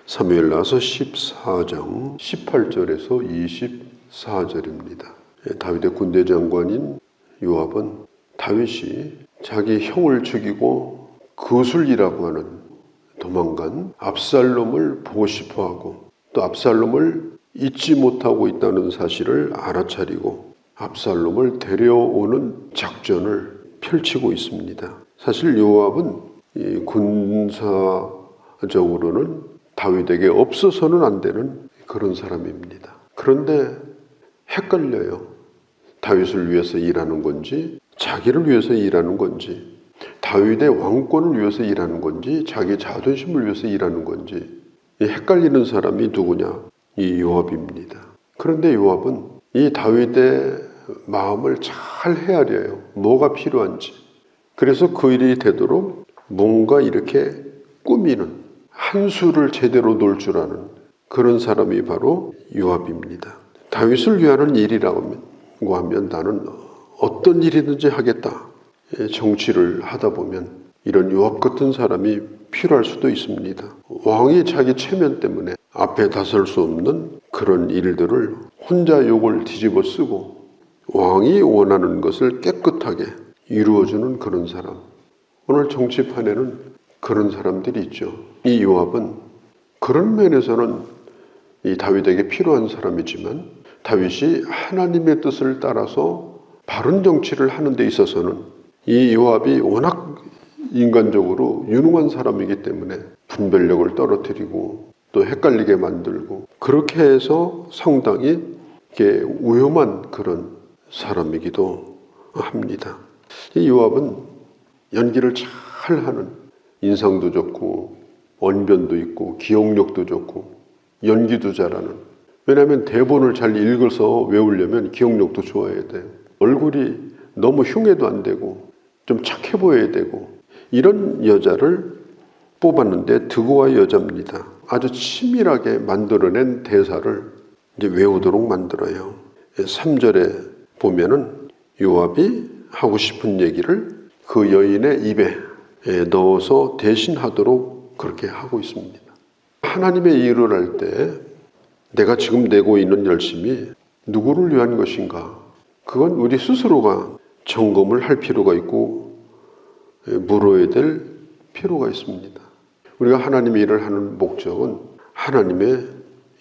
사무엘나서 14장 18절에서 24절입니다. 다윗의 군대 장관인 요압은 다윗이 자기 형을 죽이고 그술이라고 하는 도망간 압살롬을 보고 싶어하고 또 압살롬을 잊지 못하고 있다는 사실을 알아차리고 압살롬을 데려오는 작전을 펼치고 있습니다. 사실 요압은 이 군사적으로는 다윗에게 없어서는 안 되는 그런 사람입니다. 그런데 헷갈려요. 다윗을 위해서 일하는 건지 자기를 위해서 일하는 건지 다윗의 왕권을 위해서 일하는 건지 자기 자존심을 위해서 일하는 건지 헷갈리는 사람이 누구냐? 이 요압입니다. 그런데 요압은 이 다윗의 마음을 잘 헤아려요. 뭐가 필요한지. 그래서 그 일이 되도록 뭔가 이렇게 꾸미는, 한 수를 제대로 놓을 줄 아는 그런 사람이 바로 요압입니다. 다윗을 위하는 일이라고 하면 나는 어떤 일이든지 하겠다. 정치를 하다 보면 이런 요압 같은 사람이 필요할 수도 있습니다. 왕이 자기 체면 때문에 앞에 다설 수 없는 그런 일들을 혼자 욕을 뒤집어 쓰고 왕이 원하는 것을 깨끗하게 이루어주는 그런 사람. 오늘 정치판에는 그런 사람들이 있죠. 이 요압은 그런 면에서는 이 다윗에게 필요한 사람이지만 다윗이 하나님의 뜻을 따라서 바른 정치를 하는 데 있어서는 이 요압이 워낙 인간적으로 유능한 사람이기 때문에 분별력을 떨어뜨리고 또 헷갈리게 만들고 그렇게 해서 상당히 위험한 그런 사람이기도 합니다. 이 요압은 연기를 잘 하는, 인상도 좋고 언변도 있고 기억력도 좋고 연기도 잘하는, 왜냐하면 대본을 잘 읽어서 외우려면 기억력도 좋아야 돼요. 얼굴이 너무 흉해도 안 되고 좀 착해 보여야 되고 이런 여자를 뽑았는데 드고와 여자입니다. 아주 치밀하게 만들어낸 대사를 이제 외우도록 만들어요. 3절에 보면은 요압이 하고 싶은 얘기를 그 여인의 입에 넣어서 대신하도록 그렇게 하고 있습니다. 하나님의 일을 할 때 내가 지금 내고 있는 열심이 누구를 위한 것인가? 그건 우리 스스로가 점검을 할 필요가 있고 물어야 될 필요가 있습니다. 우리가 하나님의 일을 하는 목적은 하나님의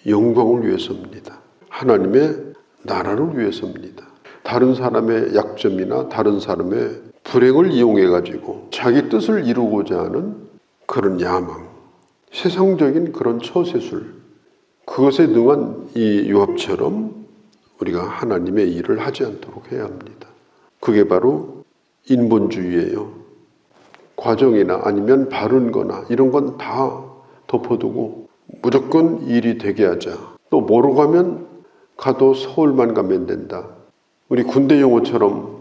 영광을 위해서입니다. 하나님의 나라를 위해서입니다. 다른 사람의 약점이나 다른 사람의 불행을 이용해 가지고 자기 뜻을 이루고자 하는 그런 야망, 세상적인 그런 처세술, 그것에 능한 이 요압처럼 우리가 하나님의 일을 하지 않도록 해야 합니다. 그게 바로 인본주의예요. 과정이나 아니면 바른 거나 이런 건 다 덮어두고 무조건 일이 되게 하자. 또 뭐로 가면 가도 서울만 가면 된다. 우리 군대 용어처럼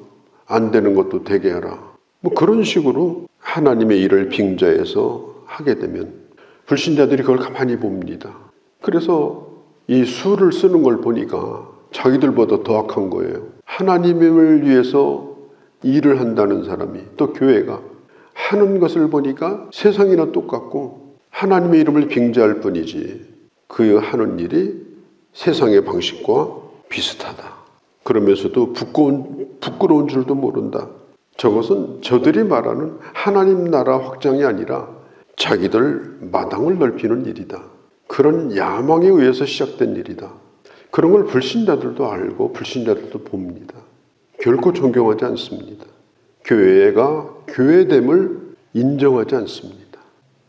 안 되는 것도 되게 하라. 뭐 그런 식으로 하나님의 일을 빙자해서 하게 되면 불신자들이 그걸 가만히 봅니다. 그래서 이 수를 쓰는 걸 보니까 자기들보다 더 악한 거예요. 하나님을 위해서 일을 한다는 사람이 또 교회가 하는 것을 보니까 세상이나 똑같고 하나님의 이름을 빙자할 뿐이지 그 하는 일이 세상의 방식과 비슷하다. 그러면서도 부끄러운 줄도 모른다. 저것은 저들이 말하는 하나님 나라 확장이 아니라 자기들 마당을 넓히는 일이다. 그런 야망에 의해서 시작된 일이다. 그런 걸 불신자들도 알고 불신자들도 봅니다. 결코 존경하지 않습니다. 교회가 교회됨을 인정하지 않습니다.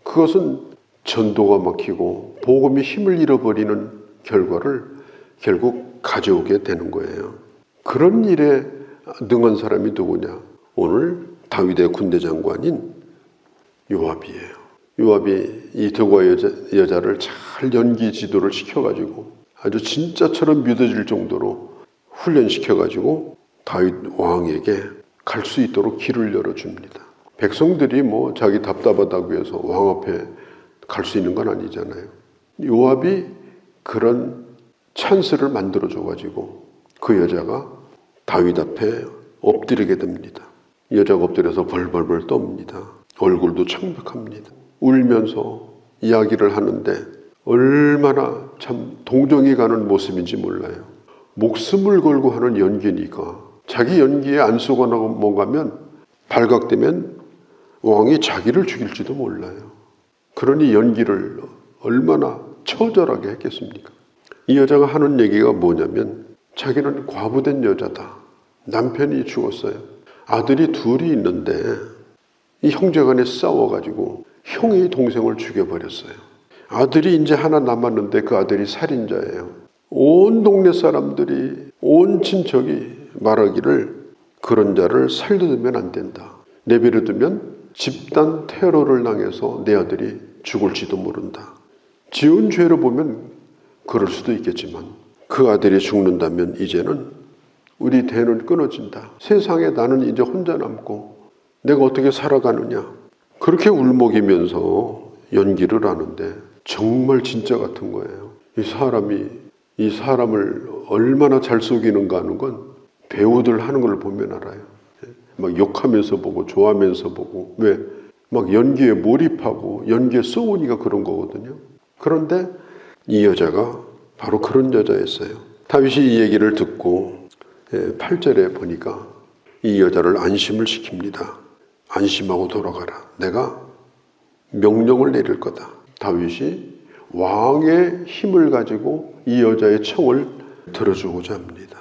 그것은 전도가 막히고 복음이 힘을 잃어버리는 결과를 결국 가져오게 되는 거예요. 그런 일에 능한 사람이 누구냐? 오늘 다윗의 군대 장관인 요압이에요. 요압이 이 드고와 여자를 잘 연기 지도를 시켜가지고 아주 진짜처럼 믿어질 정도로 훈련시켜가지고 다윗 왕에게 갈 수 있도록 길을 열어줍니다. 백성들이 뭐 자기 답답하다고 해서 왕 앞에 갈 수 있는 건 아니잖아요. 요압이 그런 찬스를 만들어줘가지고 그 여자가 다윗 앞에 엎드리게 됩니다. 여자가 엎드려서 벌벌벌 떱니다. 얼굴도 창백합니다. 울면서 이야기를 하는데 얼마나 참 동정이 가는 모습인지 몰라요. 목숨을 걸고 하는 연기니까 자기 연기에 안 쏘고 넘어가면 발각되면 왕이 자기를 죽일지도 몰라요. 그러니 연기를 얼마나 처절하게 했겠습니까? 이 여자가 하는 얘기가 뭐냐면 자기는 과부된 여자다. 남편이 죽었어요. 아들이 둘이 있는데 이 형제간에 싸워가지고 형이 동생을 죽여버렸어요. 아들이 이제 하나 남았는데 그 아들이 살인자예요. 온 동네 사람들이, 온 친척이 말하기를 그런 자를 살려두면 안 된다. 내버려두면 집단 테러를 당해서 내 아들이 죽을지도 모른다. 지은 죄로 보면 그럴 수도 있겠지만 그 아들이 죽는다면 이제는 우리 대는 끊어진다. 세상에 나는 이제 혼자 남고 내가 어떻게 살아가느냐. 그렇게 울먹이면서 연기를 하는데 정말 진짜 같은 거예요. 이 사람을 얼마나 잘 속이는가 하는 건 배우들 하는 걸 보면 알아요. 막 욕하면서 보고 좋아하면서 보고 왜? 막 연기에 몰입하고 연기에 쏘으니까 그런 거거든요. 그런데 이 여자가 바로 그런 여자였어요. 다윗이 이 얘기를 듣고 8절에 보니까 이 여자를 안심을 시킵니다. 안심하고 돌아가라. 내가 명령을 내릴 거다. 다윗이 왕의 힘을 가지고 이 여자의 청을 들어주고자 합니다.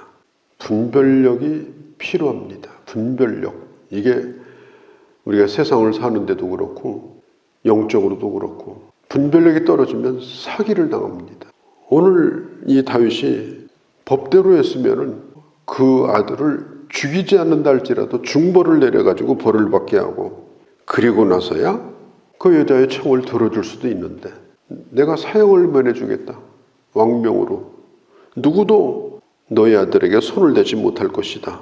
분별력이 필요합니다. 분별력. 이게 우리가 세상을 사는데도 그렇고 영적으로도 그렇고 분별력이 떨어지면 사기를 당합니다. 오늘 이 다윗이 법대로 했으면은 그 아들을 죽이지 않는다 할지라도 중벌을 내려가지고 벌을 받게 하고 그리고 나서야 그 여자의 청을 들어줄 수도 있는데 내가 사형을 면해주겠다. 왕명으로. 누구도 너희 아들에게 손을 대지 못할 것이다.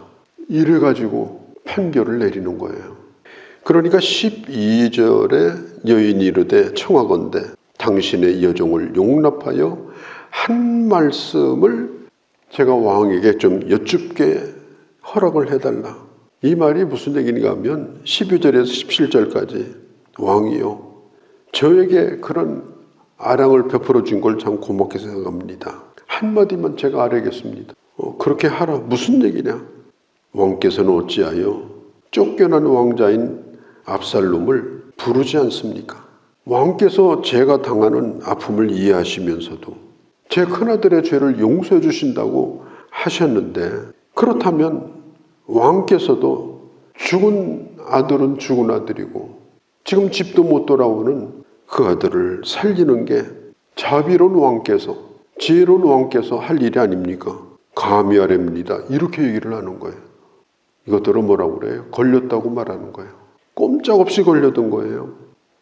이래가지고 판결을 내리는 거예요. 그러니까 12절에 여인이 이르되 청하건대 당신의 여종을 용납하여 한 말씀을 제가 왕에게 좀 여쭙게 허락을 해달라. 이 말이 무슨 얘기인가 하면 12절에서 17절까지 왕이요 저에게 그런 아량을 베풀어 준 걸 참 고맙게 생각합니다. 한마디만 제가 아뢰겠습니다. 그렇게 하라. 무슨 얘기냐. 왕께서는 어찌하여 쫓겨난 왕자인 압살롬을 부르지 않습니까? 왕께서 제가 당하는 아픔을 이해하시면서도 제 큰아들의 죄를 용서해 주신다고 하셨는데 그렇다면 왕께서도 죽은 아들은 죽은 아들이고 지금 집도 못 돌아오는 그 아들을 살리는 게 자비로운 왕께서 지혜로운 왕께서 할 일이 아닙니까? 감히 아뢰입니다. 이렇게 얘기를 하는 거예요. 이것들은 뭐라고 그래요? 걸렸다고 말하는 거예요. 꼼짝없이 걸려든 거예요.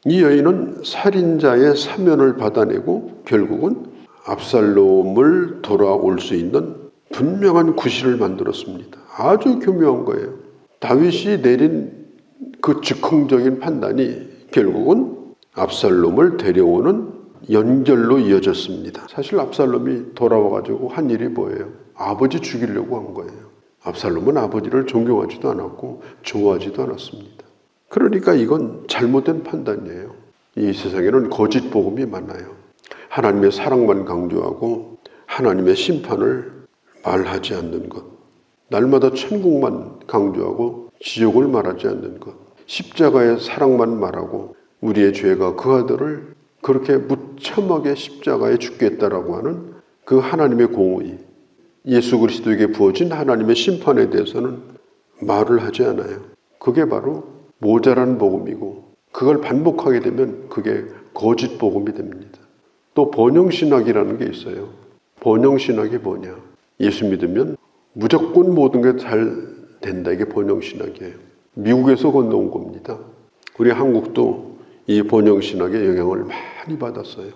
이 여인은 살인자의 사면을 받아내고 결국은 압살롬을 돌아올 수 있는 분명한 구실을 만들었습니다. 아주 교묘한 거예요. 다윗이 내린 그 즉흥적인 판단이 결국은 압살롬을 데려오는 연결로 이어졌습니다. 사실 압살롬이 돌아와가지고 한 일이 뭐예요? 아버지 죽이려고 한 거예요. 압살롬은 아버지를 존경하지도 않았고 좋아하지도 않았습니다. 그러니까 이건 잘못된 판단이에요. 이 세상에는 거짓 복음이 많아요. 하나님의 사랑만 강조하고 하나님의 심판을 말하지 않는 것. 날마다 천국만 강조하고 지옥을 말하지 않는 것. 십자가의 사랑만 말하고 우리의 죄가 그 아들을 그렇게 무참하게 십자가에 죽겠다라고 하는 그 하나님의 공의, 예수 그리스도에게 부어진 하나님의 심판에 대해서는 말을 하지 않아요. 그게 바로 모자란 복음이고 그걸 반복하게 되면 그게 거짓 복음이 됩니다. 또 번영신학이라는 게 있어요. 번영신학이 뭐냐? 예수 믿으면 무조건 모든 게 잘 된다. 이게 번영신학이에요. 미국에서 건너온 겁니다. 우리 한국도 이 번영신학의 영향을 많이 받았어요.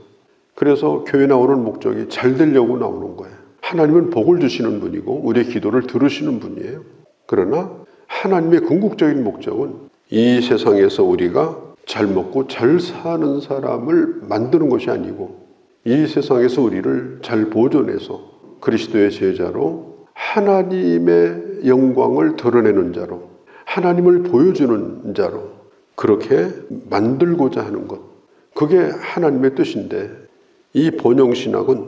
그래서 교회 나오는 목적이 잘 되려고 나오는 거예요. 하나님은 복을 주시는 분이고 우리의 기도를 들으시는 분이에요. 그러나 하나님의 궁극적인 목적은 이 세상에서 우리가 잘 먹고 잘 사는 사람을 만드는 것이 아니고 이 세상에서 우리를 잘 보존해서 그리스도의 제자로 하나님의 영광을 드러내는 자로 하나님을 보여주는 자로 그렇게 만들고자 하는 것. 그게 하나님의 뜻인데 이 번영신학은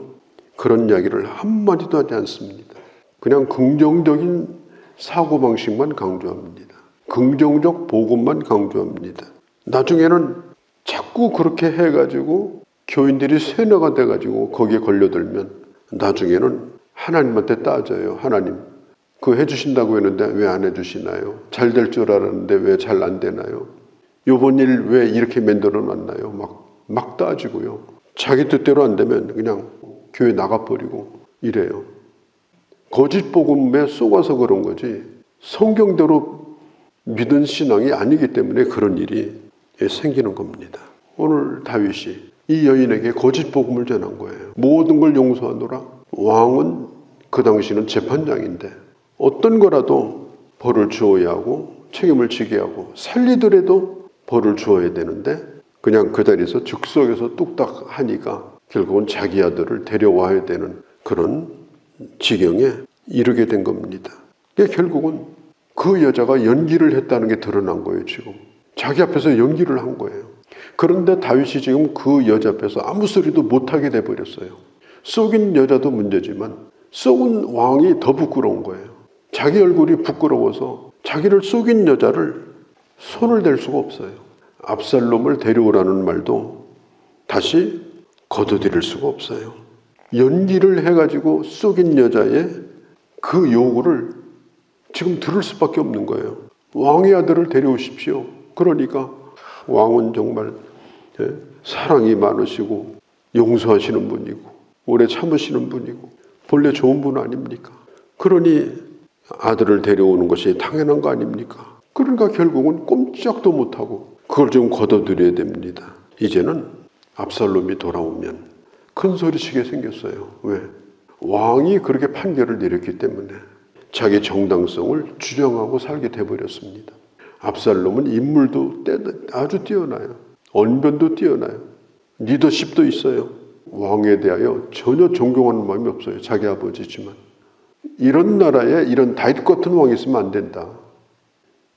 그런 이야기를 한마디도 하지 않습니다. 그냥 긍정적인 사고방식만 강조합니다. 긍정적 복음만 강조합니다. 나중에는 자꾸 그렇게 해가지고 교인들이 세뇌가 돼가지고 거기에 걸려들면 나중에는 하나님한테 따져요. 하나님, 그거 해주신다고 했는데 왜 안 해주시나요? 잘 될 줄 알았는데 왜 잘 안 되나요? 요번 일 왜 이렇게 만들어 놨나요? 막 따지고요. 자기 뜻대로 안 되면 그냥 교회 나가버리고 이래요. 거짓 복음에 속아서 그런 거지 성경대로 믿은 신앙이 아니기 때문에 그런 일이 생기는 겁니다. 오늘 다윗이 이 여인에게 거짓 복음을 전한 거예요. 모든 걸 용서하노라. 왕은 그 당시는 재판장인데 어떤 거라도 벌을 주어야 하고 책임을 지게 하고 살리더라도 벌을 주어야 되는데 그냥 그 자리에서 즉석에서 뚝딱 하니까 결국은 자기 아들을 데려와야 되는 그런 지경에 이르게 된 겁니다. 결국은 그 여자가 연기를 했다는 게 드러난 거예요. 지금 자기 앞에서 연기를 한 거예요. 그런데 다윗이 지금 그 여자 앞에서 아무 소리도 못하게 돼버렸어요. 속인 여자도 문제지만 속은 왕이 더 부끄러운 거예요. 자기 얼굴이 부끄러워서 자기를 속인 여자를 손을 댈 수가 없어요. 압살롬을 데려오라는 말도 다시 거두드릴 수가 없어요. 연기를 해가지고 속인 여자의 그 요구를 지금 들을 수밖에 없는 거예요. 왕의 아들을 데려오십시오. 그러니까 왕은 정말 사랑이 많으시고 용서하시는 분이고 오래 참으시는 분이고 본래 좋은 분 아닙니까? 그러니 아들을 데려오는 것이 당연한 거 아닙니까? 그러니까 결국은 꼼짝도 못하고 그걸 좀 걷어들여야 됩니다. 이제는 압살롬이 돌아오면 큰 소리치게 생겼어요. 왜? 왕이 그렇게 판결을 내렸기 때문에 자기 정당성을 주장하고 살게 돼버렸습니다. 압살롬은 인물도 아주 뛰어나요. 언변도 뛰어나요. 리더십도 있어요. 왕에 대하여 전혀 존경하는 마음이 없어요. 자기 아버지지만. 이런 나라에 이런 다윗 같은 왕이 있으면 안 된다.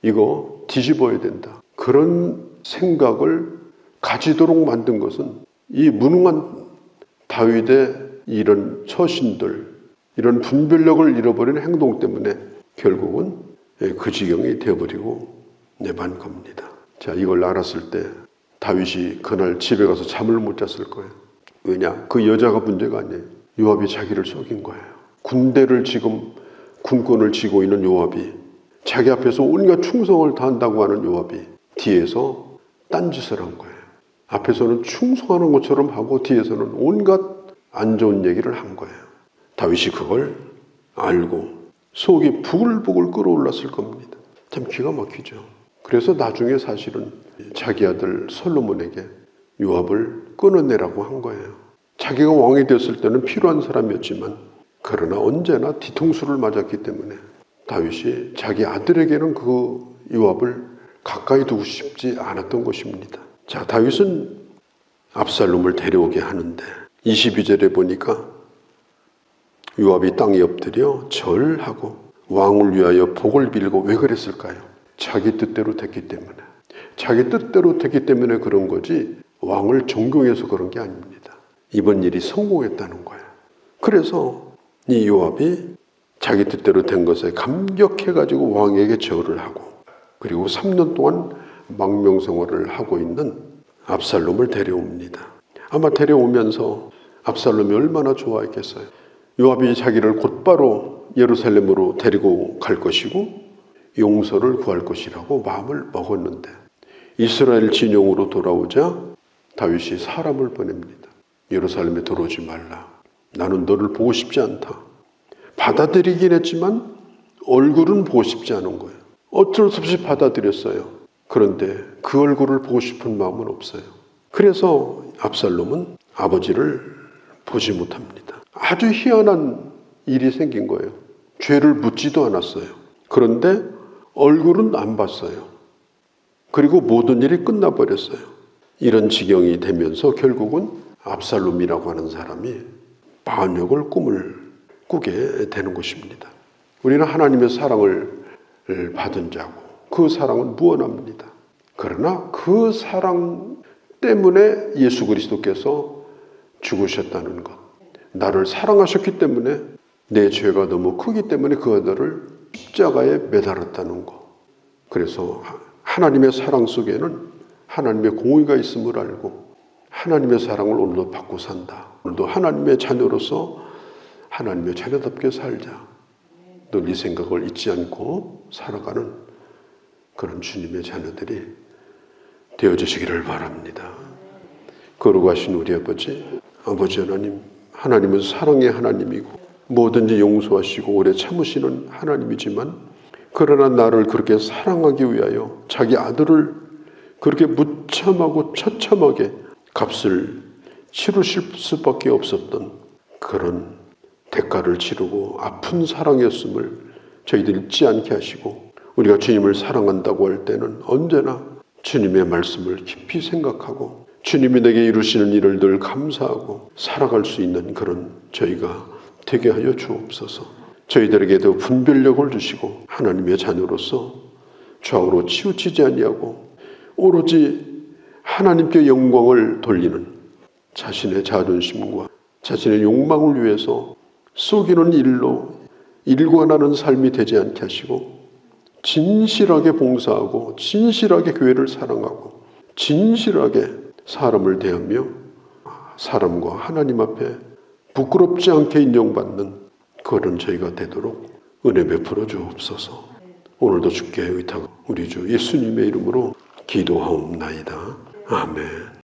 이거 뒤집어야 된다. 그런 생각을 가지도록 만든 것은 이 무능한 다윗의 이런 처신들, 이런 분별력을 잃어버린 행동 때문에 결국은 그 지경이 되어버리고 내만 겁니다. 자, 이걸 알았을 때 다윗이 그날 집에 가서 잠을 못 잤을 거예요. 왜냐? 그 여자가 문제가 아니에요. 요압이 자기를 속인 거예요. 군대를 지금 군권을 쥐고 있는 요압이 자기 앞에서 온갖 충성을 다한다고 하는 요압이 뒤에서 딴짓을 한 거예요. 앞에서는 충성하는 것처럼 하고 뒤에서는 온갖 안 좋은 얘기를 한 거예요. 다윗이 그걸 알고 속이 부글부글 끓어올랐을 겁니다. 참 기가 막히죠. 그래서 나중에 사실은 자기 아들 솔로몬에게 요압을 끊어내라고 한 거예요. 자기가 왕이 됐을 때는 필요한 사람이었지만 그러나 언제나 뒤통수를 맞았기 때문에 다윗이 자기 아들에게는 그 요압을 가까이 두고 싶지 않았던 것입니다. 자, 다윗은 압살롬을 데려오게 하는데 22절에 보니까 요압이 땅에 엎드려 절하고 왕을 위하여 복을 빌고 왜 그랬을까요? 자기 뜻대로 됐기 때문에. 자기 뜻대로 됐기 때문에 그런 거지 왕을 존경해서 그런 게 아닙니다. 이번 일이 성공했다는 거예요. 그래서 이 요압이 자기 뜻대로 된 것에 감격해가지고 왕에게 절을 하고 그리고 3년 동안 망명생활을 하고 있는 압살롬을 데려옵니다. 아마 데려오면서 압살롬이 얼마나 좋아했겠어요. 요압이 자기를 곧바로 예루살렘으로 데리고 갈 것이고 용서를 구할 것이라고 마음을 먹었는데 이스라엘 진영으로 돌아오자 다윗이 사람을 보냅니다. 예루살렘에 들어오지 말라. 나는 너를 보고 싶지 않다. 받아들이긴 했지만 얼굴은 보고 싶지 않은 거예요. 어쩔 수 없이 받아들였어요. 그런데 그 얼굴을 보고 싶은 마음은 없어요. 그래서 압살롬은 아버지를 보지 못합니다. 아주 희한한 일이 생긴 거예요. 죄를 묻지도 않았어요. 그런데 얼굴은 안 봤어요. 그리고 모든 일이 끝나버렸어요. 이런 지경이 되면서 결국은 압살롬이라고 하는 사람이 반역을 꿈을 꾸게 되는 것입니다. 우리는 하나님의 사랑을 받은 자고 그 사랑은 무한합니다. 그러나 그 사랑 때문에 예수 그리스도께서 죽으셨다는 것. 나를 사랑하셨기 때문에 내 죄가 너무 크기 때문에 그 아들을 십자가에 매달았다는 것. 그래서 하나님의 사랑 속에는 하나님의 공의가 있음을 알고 하나님의 사랑을 오늘도 받고 산다. 오늘도 하나님의 자녀로서 하나님의 자녀답게 살자. 늘 이 생각을 잊지 않고 살아가는 그런 주님의 자녀들이 되어주시기를 바랍니다. 거룩하신 우리 아버지 하나님, 하나님은 사랑의 하나님이고 뭐든지 용서하시고 오래 참으시는 하나님이지만 그러나 나를 그렇게 사랑하기 위하여 자기 아들을 그렇게 무참하고 처참하게 값을 치르실 수밖에 없었던 그런 대가를 치르고 아픈 사랑이었음을 저희들 잊지 않게 하시고 우리가 주님을 사랑한다고 할 때는 언제나 주님의 말씀을 깊이 생각하고 주님이 내게 이루시는 일을 늘 감사하고 살아갈 수 있는 그런 저희가 되게 하여 주옵소서. 저희들에게도 분별력을 주시고 하나님의 자녀로서 좌우로 치우치지 아니하고 오로지 하나님께 영광을 돌리는 자신의 자존심과 자신의 욕망을 위해서 속이는 일로 일관하는 삶이 되지 않게 하시고 진실하게 봉사하고 진실하게 교회를 사랑하고 진실하게 사람을 대하며 사람과 하나님 앞에 부끄럽지 않게 인정받는 그런 저희가 되도록 은혜 베풀어 주옵소서. 오늘도 주께 의탁 우리 주 예수님의 이름으로 기도하옵나이다. 아멘.